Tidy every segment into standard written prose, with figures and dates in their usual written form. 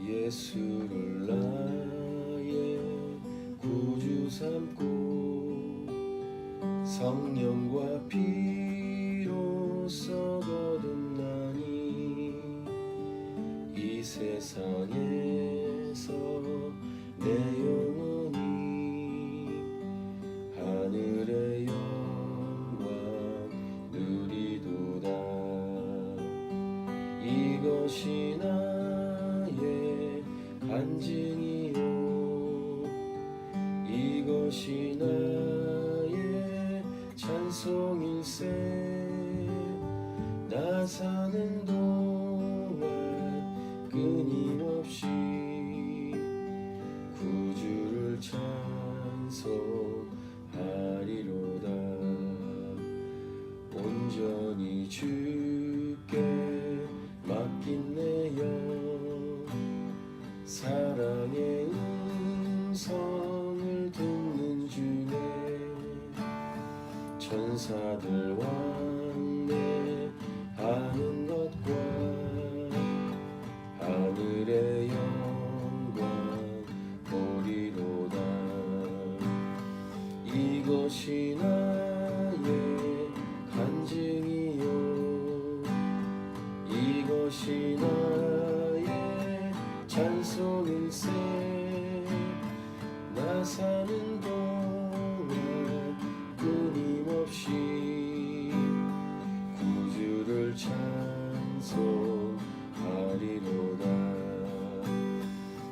예수를 나의 구주 삼고 성령과 피로써 거듭나니 이 세상에서 내 영혼이 하늘의 영광 누리도다. 이것이 나의 간증이요 이것이 나의 찬송일세. 나 사는 동안 끊임없이 구주를 찬송하리로다. 온전히 주께 맡긴 내 영 사랑의 음성을 듣는 중에 천사들 왕래하는 것과 하늘의 영광 보리로다. 이것이 나의 간증이요 이것이 나의 찬송일세. 나 사는 동안 끊임없이 구주를 찬송하리로다.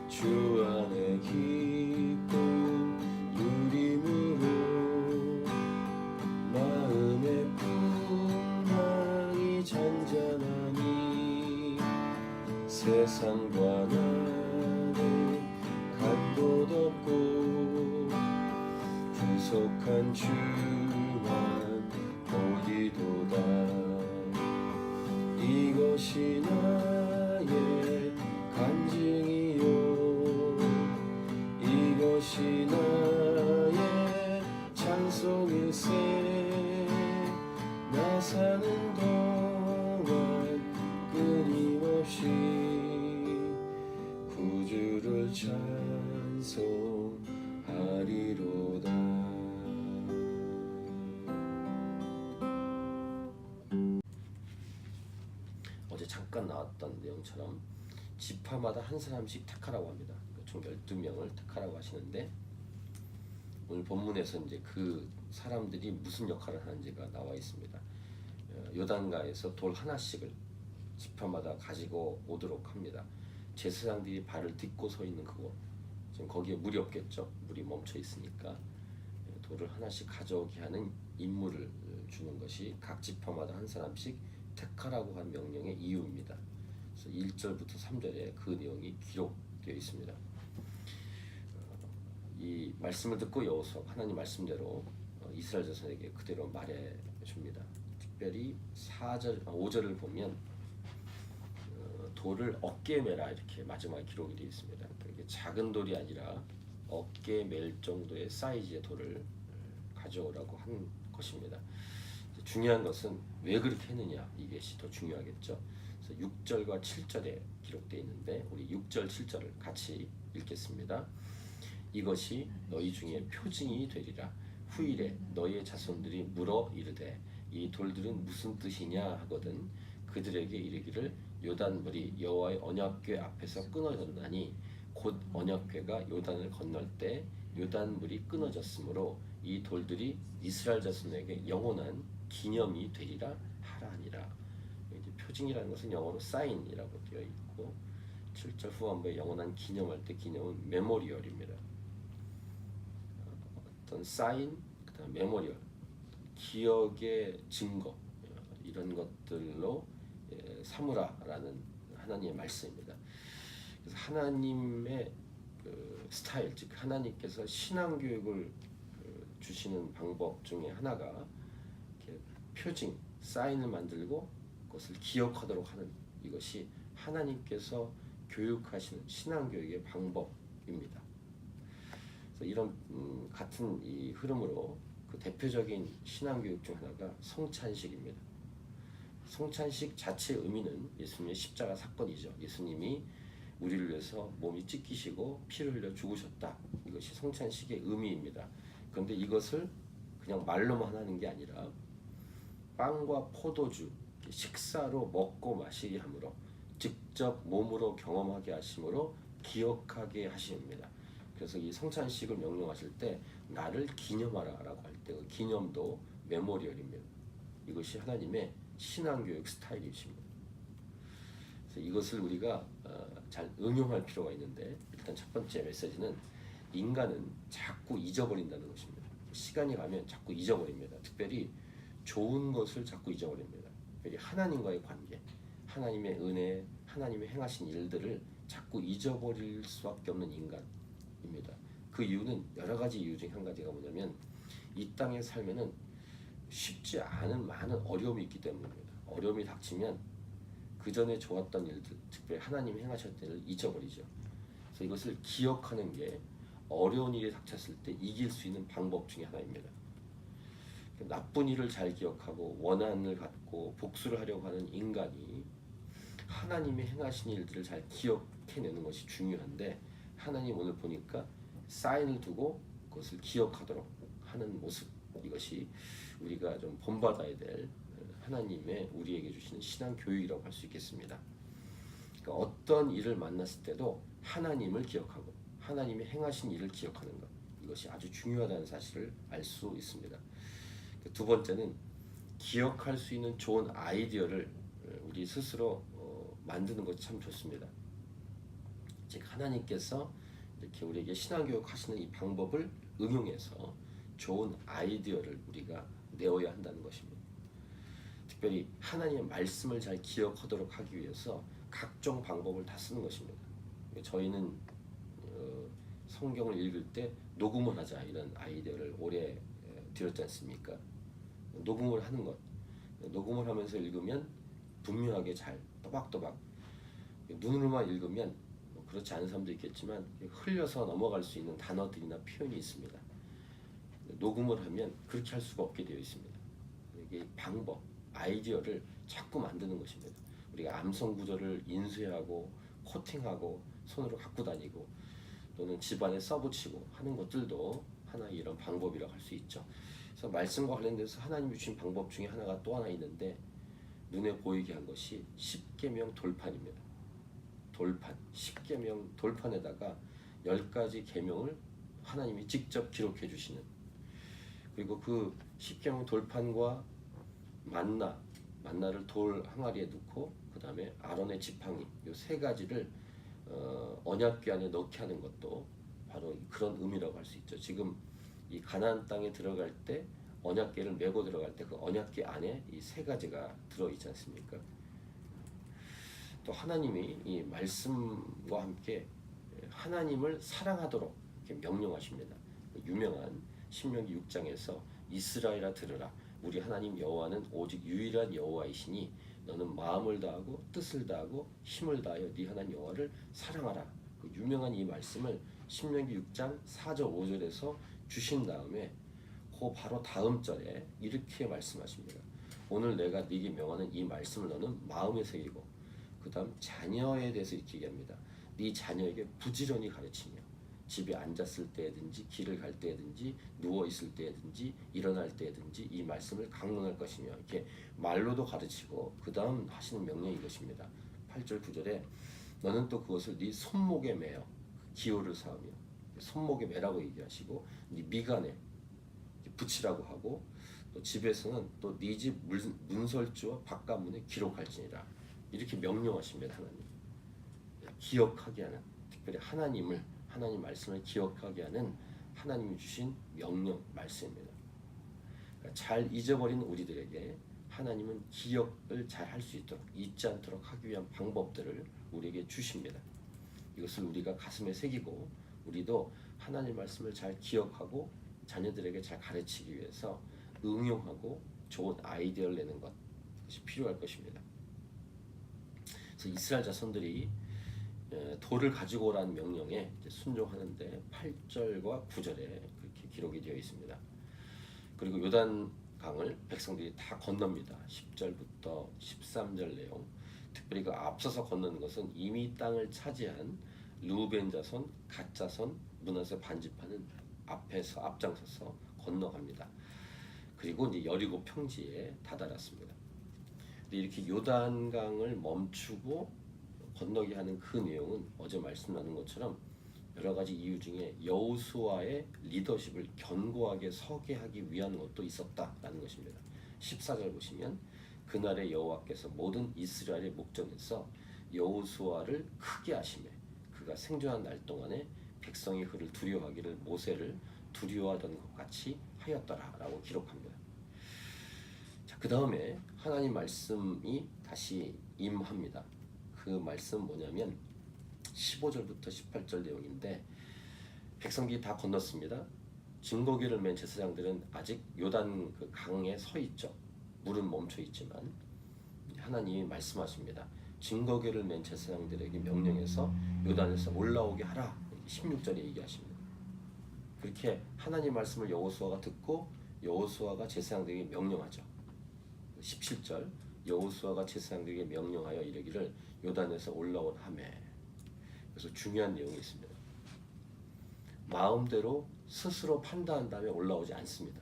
주 안에 기쁨 누림으로 마음의 풍랑이 잔잔하니 세상과 나는 간도 덮고 구속한 주만 보이도다. 이것이 나의 간증이요 이것이 나의 찬송일세. 나 사는 동안 끊임없이 구주를 찬송하리로다. 어제 잠깐 나왔던 내용처럼 지파마다 한 사람씩 택하라고 합니다. 총 12명을 택하라고 하시는데 오늘 본문에서 이제 그 사람들이 무슨 역할을 하는지가 나와 있습니다. 요단가에서 돌 하나씩을 지파마다 가지고 오도록 합니다. 제사장들이 발을 딛고 서 있는 그곳, 지금 거기에 물이 없겠죠. 물이 멈춰 있으니까 돌을 하나씩 가져오게 하는 임무를 주는 것이 각 지파마다 한 사람씩 택하라고 한 명령의 이유입니다. 그래서 1절부터 3절에 그 내용이 기록되어 있습니다. 이 말씀을 듣고 여호수아가 하나님 말씀대로 이스라엘 자손에게 그대로 말해 줍니다. 특별히 5절을 보면 돌을 어깨에 매라 이렇게 마지막에 기록이 되어 있습니다. 이게 작은 돌이 아니라 어깨에 맬 정도의 사이즈의 돌을 가져오라고 한 것입니다. 중요한 것은 왜 그렇게 했느냐, 이것이 더 중요하겠죠. 그래서 6절과 7절에 기록되어 있는데 우리 6절 7절을 같이 읽겠습니다. 이것이 너희 중에 표징이 되리라. 후일에 너희의 자손들이 물어 이르되 이 돌들은 무슨 뜻이냐 하거든 그들에게 이르기를 요단물이 여호와의 언약궤 앞에서 끊어졌나니 곧 언약궤가 요단을 건널 때 요단물이 끊어졌으므로 이 돌들이 이스라엘 자손에게 영원한 기념이 되리라 하라니라. 표징이라는 것은 영어로 사인이라고 되어 있고 7절 후반부에 영원한 기념할 때 기념은 메모리얼입니다. 어떤 사인, 그다음 메모리얼, 기억의 증거 이런 것들로 삼으라라는 하나님의 말씀입니다. 그래서 하나님의 그 스타일, 즉 하나님께서 신앙 교육을 주시는 방법 중에 하나가 이렇게 표징, 사인을 만들고 그것을 기억하도록 하는 이것이 하나님께서 교육하시는 신앙 교육의 방법입니다. 그래서 이런 같은 이 흐름으로 그 대표적인 신앙 교육 중 하나가 성찬식입니다. 성찬식 자체의 의미는 예수님의 십자가 사건이죠. 예수님이 우리를 위해서 몸이 찢기시고 피를 흘려 죽으셨다. 이것이 성찬식의 의미입니다. 그런데 이것을 그냥 말로만 하는 게 아니라 빵과 포도주 식사로 먹고 마시게 함으로 직접 몸으로 경험하게 하심으로 기억하게 하십니다. 그래서 이 성찬식을 명령하실 때 나를 기념하라라고 할 때 그 기념도 메모리얼입니다. 이것이 하나님의 신앙교육 스타일이십니다. 그래서 이것을 우리가 잘 응용할 필요가 있는데, 일단 첫 번째 메시지는 인간은 자꾸 잊어버린다는 것입니다. 시간이 가면 자꾸 잊어버립니다. 특별히 좋은 것을 자꾸 잊어버립니다. 특별히 하나님과의 관계, 하나님의 은혜, 하나님의 행하신 일들을 자꾸 잊어버릴 수밖에 없는 인간입니다. 그 이유는 여러 가지 이유 중 한 가지가 뭐냐면 이 땅의 삶에는 쉽지 않은 많은 어려움이 있기 때문입니다. 어려움이 닥치면 그 전에 좋았던 일들, 특별히 하나님이 행하셨던 일을 잊어버리죠. 그래서 이것을 기억하는 게 어려운 일이 닥쳤을 때 이길 수 있는 방법 중에 하나입니다. 나쁜 일을 잘 기억하고 원한을 갖고 복수를 하려고 하는 인간이 하나님이 행하신 일들을 잘 기억해내는 것이 중요한데, 하나님 오늘 보니까 사인을 두고 그것을 기억하도록 하는 모습, 이것이 우리가 좀 본받아야 될 하나님의 우리에게 주시는 신앙 교육이라고 할 수 있겠습니다. 그러니까 어떤 일을 만났을 때도 하나님을 기억하고 하나님이 행하신 일을 기억하는 것, 이것이 아주 중요하다는 사실을 알 수 있습니다. 두 번째는 기억할 수 있는 좋은 아이디어를 우리 스스로 만드는 것이 참 좋습니다. 즉 하나님께서 이렇게 우리에게 신앙교육 하시는 이 방법을 응용해서 좋은 아이디어를 우리가 내어야 한다는 것입니다. 특별히 하나님의 말씀을 잘 기억하도록 하기 위해서 각종 방법을 다 쓰는 것입니다. 저희는 성경을 읽을 때 녹음을 하자 이런 아이디어를 오래 드렸지 않습니까? 녹음을 하는 것, 녹음을 하면서 읽으면 분명하게 잘 또박또박, 눈으로만 읽으면 그렇지 않은 사람도 있겠지만 흘려서 넘어갈 수 있는 단어들이나 표현이 있습니다. 녹음을 하면 그렇게 할 수가 없게 되어 있습니다. 이게 방법, 아이디어를 자꾸 만드는 것입니다. 우리가 암송 구절을 인쇄하고 코팅하고 손으로 갖고 다니고 또는 집안에 써붙이고 하는 것들도 하나의 이런 방법이라고 할 수 있죠. 그래서 말씀과 관련돼서 하나님이 주신 방법 중에 하나가 또 하나 있는데, 눈에 보이게 한 것이 십계명 돌판입니다. 돌판, 십계명 돌판에다가 10가지 계명을 하나님이 직접 기록해 주시는, 그리고 그 십계명 돌판과 만나를 돌 항아리에 넣고 그 다음에 아론의 지팡이, 이 세 가지를 언약궤 안에 넣게 하는 것도 바로 그런 의미라고 할 수 있죠. 지금 이 가나안 땅에 들어갈 때 언약궤를 메고 들어갈 때 그 언약궤 안에 이 세 가지가 들어있지 않습니까? 또 하나님이 이 말씀과 함께 하나님을 사랑하도록 이렇게 명령하십니다. 유명한 신명기 6장에서 이스라엘아 들으라, 우리 하나님 여호와는 오직 유일한 여호와이시니 너는 마음을 다하고 뜻을 다하고 힘을 다하여 네 하나님 여호와를 사랑하라. 그 유명한 이 말씀을 신명기 6장 4절 5절에서 주신 다음에 그 바로 다음 절에 이렇게 말씀하십니다. 오늘 내가 네게 명하는 이 말씀을 너는 마음에 새기고, 그 다음 자녀에 대해서 이렇게 얘기합니다. 네 자녀에게 부지런히 가르치며 집에 앉았을 때든지 길을 갈 때든지 누워 있을 때든지 일어날 때든지 이 말씀을 강론할 것이며, 이렇게 말로도 가르치고 그 다음 하시는 명령이 이것입니다. 8절 9절에 너는 또 그것을 네 손목에 매어 기호를 삼으며, 손목에 매라고 얘기하시고 네 미간에 붙이라고 하고, 또 집에서는 또 네 집 문설주와 바깥문에 기록할지니라, 이렇게 명령하십니다. 하나님 기억하게 하는, 특별히 하나님 말씀을 기억하게 하는 하나님이 주신 명령 말씀입니다. 그러니까 잘 잊어버린 우리들에게 하나님은 기억을 잘 할 수 있도록, 잊지 않도록 하기 위한 방법들을 우리에게 주십니다. 이것을 우리가 가슴에 새기고 우리도 하나님 말씀을 잘 기억하고 자녀들에게 잘 가르치기 위해서 응용하고 좋은 아이디어를 내는 것이 필요할 것입니다. 그래서 이스라엘 자손들이 돌을 가지고 오라는 명령에 순종하는데 8절과 9절에 그렇게 기록이 되어 있습니다. 그리고 요단 강을 백성들이 다 건넙니다. 10절부터 13절 내용, 특별히 그 앞서서 건너는 것은 이미 땅을 차지한 르우벤 자손, 갓 자손, 므낫세 반지파는 앞장서서 건너갑니다. 그리고 이제 여리고 평지에 다다랐습니다. 근데 이렇게 요단강을 멈추고 건너게 하는 그 내용은 어제 말씀 나눈 것처럼 여러 가지 이유 중에 여호수아의 리더십을 견고하게 서게 하기 위한 것도 있었다라는 것입니다. 14절 보시면 그날에 여호와께서 모든 이스라엘의 목전에서 여호수아를 크게 하시매 그가 생존한 날 동안에 백성이 그를 두려워하기를 모세를 두려워하던 것 같이 하였더라라고 기록합니다. 자, 그 다음에 하나님 말씀이 다시 임합니다. 그 말씀 뭐냐면 15절부터 18절 내용인데 백성들이 다 건넜습니다. 증거기를 맨 제사장들은 아직 요단 그 강에 서 있죠. 물은 멈춰 있지만 하나님이 말씀하십니다. 증거기를 맨 제사장들에게 명령해서 요단에서 올라오게 하라. 16절에 얘기하십니다. 그렇게 하나님 말씀을 여호수아가 듣고 여호수아가 제사장들에게 명령하죠. 17절 여호수아가 제사장들에게 명령하여 이르기를 요단에서 올라온 하매. 그래서 중요한 내용이 있습니다. 마음대로 스스로 판단한 다음에 올라오지 않습니다.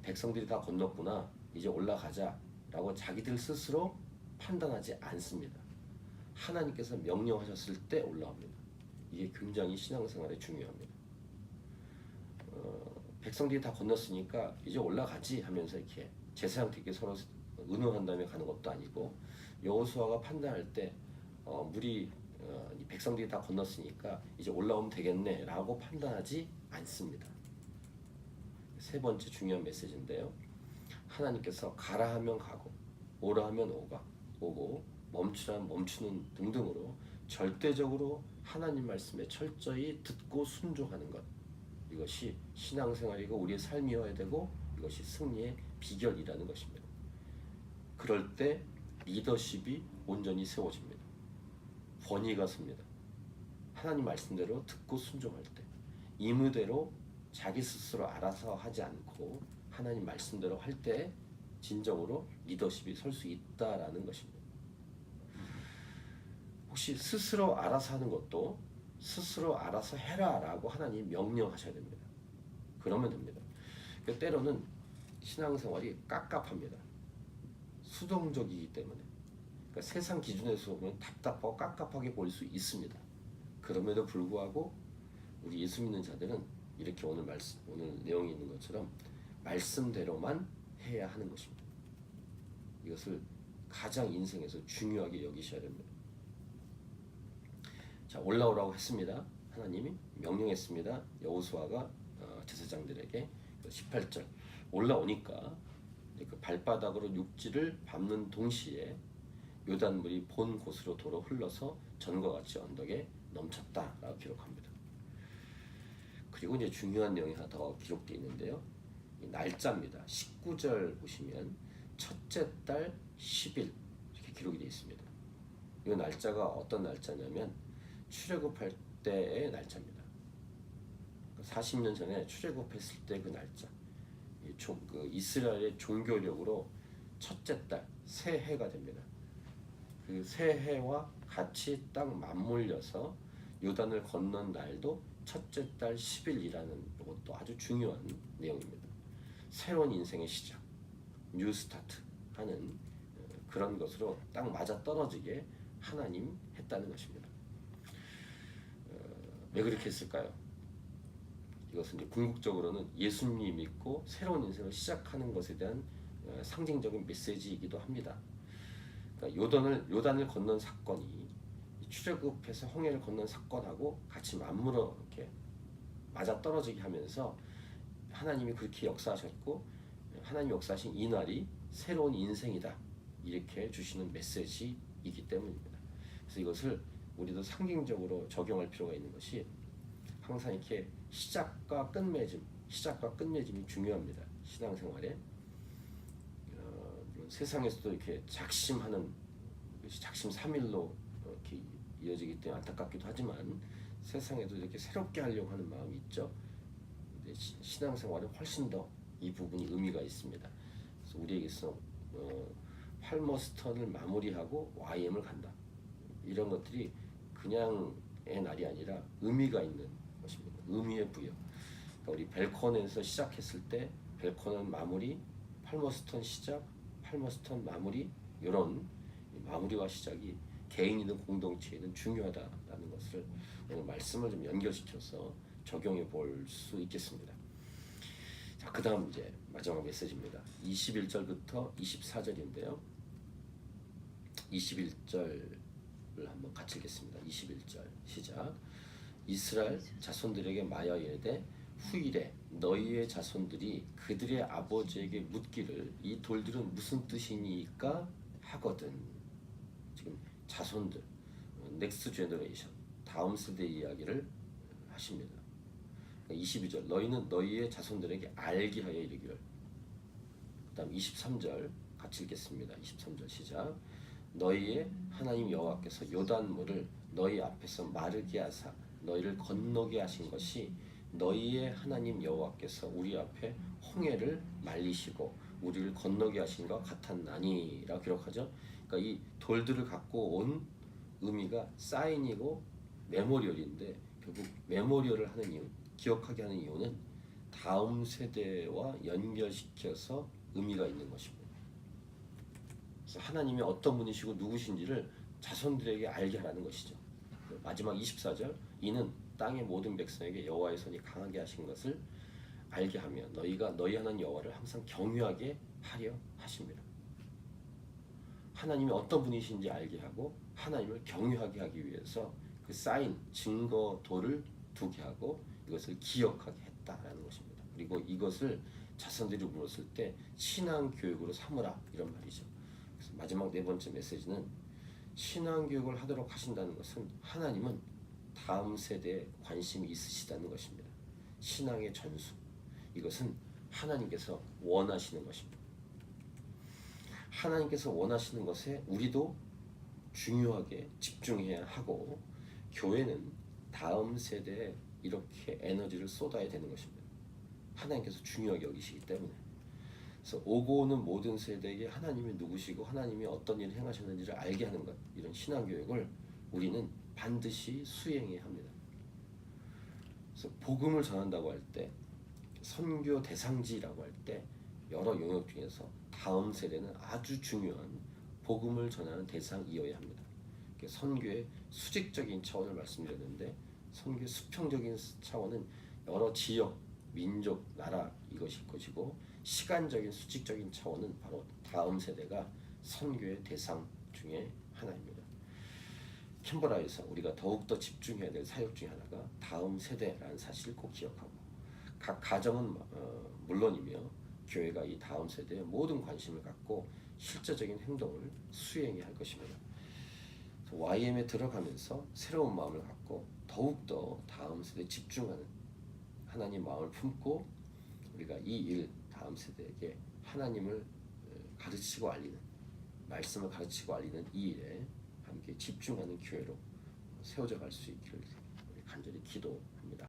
백성들이 다 건넜구나 이제 올라가자라고 자기들 스스로 판단하지 않습니다. 하나님께서 명령하셨을 때 올라옵니다. 이게 굉장히 신앙생활에 중요합니다. 백성들이 다 건넜으니까 이제 올라가지 하면서 이렇게 제사장들께 서로 의논한 다음에 가는 것도 아니고 여호수아가 판단할 때 물이 백성들이 다 건넜으니까 이제 올라오면 되겠네라고 판단하지 않습니다. 세 번째 중요한 메시지인데요. 하나님께서 가라 하면 가고 오라 하면 오고 멈추라면 멈추는 등등으로 절대적으로 하나님 말씀에 철저히 듣고 순종하는 것. 이것이 신앙생활이고 우리의 삶이어야 되고 이것이 승리의 비결이라는 것입니다. 그럴 때 리더십이 온전히 세워집니다. 권위가 섭니다. 하나님 말씀대로 듣고 순종할 때 임의대로 자기 스스로 알아서 하지 않고 하나님 말씀대로 할 때 진정으로 리더십이 설 수 있다라는 것입니다. 혹시 스스로 알아서 하는 것도 스스로 알아서 해라라고 하나님 명령하셔야 됩니다. 그러면 됩니다. 그러니까 때로는 신앙생활이 깝깝합니다. 수동적이기 때문에 그러니까 세상 기준에서 보면 답답하고 깝깝하게 보일 수 있습니다. 그럼에도 불구하고 우리 예수 믿는 자들은 이렇게 오늘 내용이 있는 것처럼 말씀대로만 해야 하는 것입니다. 이것을 가장 인생에서 중요하게 여기셔야 됩니다. 자, 올라오라고 했습니다. 하나님이 명령했습니다. 여호수아가 제사장들에게 18절 올라오니까 그 발바닥으로 육지를 밟는 동시에 요단물이 본 곳으로 도로 흘러서 전과 같이 언덕에 넘쳤다라고 기록합니다. 그리고 이제 중요한 내용이 하나 더 기록되어 있는데요. 이 날짜입니다. 19절 보시면 첫째 달 10일 이렇게 기록이 되어 있습니다. 이 날짜가 어떤 날짜냐면 출애굽할 때의 날짜입니다. 40년 전에 출애굽했을 때 그 날짜. 그 이스라엘의 종교력으로 첫째 달 새해가 됩니다. 그 새해와 같이 딱 맞물려서 요단을 건넌 날도 첫째 달 10일이라는 것도 아주 중요한 내용입니다. 새로운 인생의 시작, 뉴 스타트 하는 그런 것으로 딱 맞아 떨어지게 하나님 했다는 것입니다. 왜 그렇게 했을까요? 이것은 이제 궁극적으로는 예수님 믿고 새로운 인생을 시작하는 것에 대한 상징적인 메시지이기도 합니다. 그러니까 요단을 건넌 사건이 출애굽해서 홍해를 건넌 사건하고 같이 맞물어 이렇게 맞아 떨어지게 하면서 하나님이 그렇게 역사하셨고 하나님 역사하신 이 날이 새로운 인생이다 이렇게 주시는 메시지이기 때문입니다. 그래서 이것을 우리도 상징적으로 적용할 필요가 있는 것이 항상 이렇게 시작과 끝맺음이 중요합니다. 신앙생활에 세상에서도 이렇게 작심하는 것이 작심삼일로 이렇게 이어지기 때문에 안타깝기도 하지만 세상에도 이렇게 새롭게 하려고 하는 마음이 있죠. 근데 신앙생활은 훨씬 더 이 부분이 의미가 있습니다. 그래서 우리에게서 팔머스턴을 마무리하고 YM을 간다. 이런 것들이 그냥의 날이 아니라 의미가 있는 것입니다. 의미의 부여. 그러니까 우리 벨컨에서 시작했을 때 벨컨은 마무리, 팔머스턴 시작, 팔머스턴 마무리, 이런 마무리와 시작이 개인이든 공동체이든 중요하다라는 것을 오늘 말씀을 좀 연결시켜서 적용해 볼 수 있겠습니다. 자, 그 다음 이제 마지막 메시지입니다. 21절부터 24절인데요. 21절을 한번 같이 읽겠습니다. 21절 시작. 이스라엘 자손들에게 말하여 이르되 후일에 너희의 자손들이 그들의 아버지에게 묻기를 이 돌들은 무슨 뜻이니까 하거든. 지금 자손들, 넥스트 제너레이션, 다음 세대 이야기를 하십니다. 22절 너희는 너희의 자손들에게 알게 하여 이르기를. 그 다음 23절 같이 읽겠습니다. 23절 시작. 너희의 하나님 여호와께서 요단물을 너희 앞에서 마르게 하사 너희를 건너게 하신 것이 너희의 하나님 여호와께서 우리 앞에 홍해를 말리시고 우리를 건너게 하신 것 같았나니 라고 기록하죠. 그러니까 이 돌들을 갖고 온 의미가 사인이고 메모리얼인데, 결국 메모리얼을 하는 이유, 기억하게 하는 이유는 다음 세대와 연결시켜서 의미가 있는 것입니다. 그래서 하나님이 어떤 분이시고 누구신지를 자손들에게 알게 하라는 것이죠. 마지막 24절 이는 땅의 모든 백성에게 여호와의 손이 강하게 하신 것을 알게 하며 너희가 너희 하나님 여호와를 항상 경외하게 하려 하십니다. 하나님이 어떤 분이신지 알게 하고 하나님을 경외하게 하기 위해서 그 사인, 증거도를 두게 하고 이것을 기억하게 했다라는 것입니다. 그리고 이것을 자손들이 물었을 때 신앙 교육으로 삼으라 이런 말이죠. 그래서 마지막 네 번째 메시지는 신앙 교육을 하도록 하신다는 것은 하나님은 다음 세대에 관심이 있으시다는 것입니다. 신앙의 전수, 이것은 하나님께서 원하시는 것입니다. 하나님께서 원하시는 것에 우리도 중요하게 집중해야 하고, 교회는 다음 세대에 이렇게 에너지를 쏟아야 되는 것입니다. 하나님께서 중요하게 여기시기 때문에. 그래서 오고 오는 모든 세대에게 하나님이 누구시고 하나님이 어떤 일을 행하셨는지를 알게 하는 것, 이런 신앙교육을 우리는 반드시 수행해야 합니다. 그래서 복음을 전한다고 할 때, 선교 대상지라고 할 때 여러 영역 중에서 다음 세대는 아주 중요한 복음을 전하는 대상이어야 합니다. 선교의 수직적인 차원을 말씀드렸는데, 선교의 수평적인 차원은 여러 지역, 민족, 나라 이것이 것이고, 시간적인 수직적인 차원은 바로 다음 세대가 선교의 대상 중에 하나입니다. 캔버라에서 우리가 더욱더 집중해야 될 사역 중에 하나가 다음 세대라는 사실을 꼭 기억하고, 각 가정은 물론이며 교회가 이 다음 세대에 모든 관심을 갖고 실제적인 행동을 수행해야 할 것입니다. YM에 들어가면서 새로운 마음을 갖고 더욱더 다음 세대에 집중하는 하나님 마음을 품고, 우리가 이 일, 다음 세대에게 하나님을 가르치고 알리는, 말씀을 가르치고 알리는 이 일에 함께 집중하는 교회로 세워져 갈 수 있기를 간절히 기도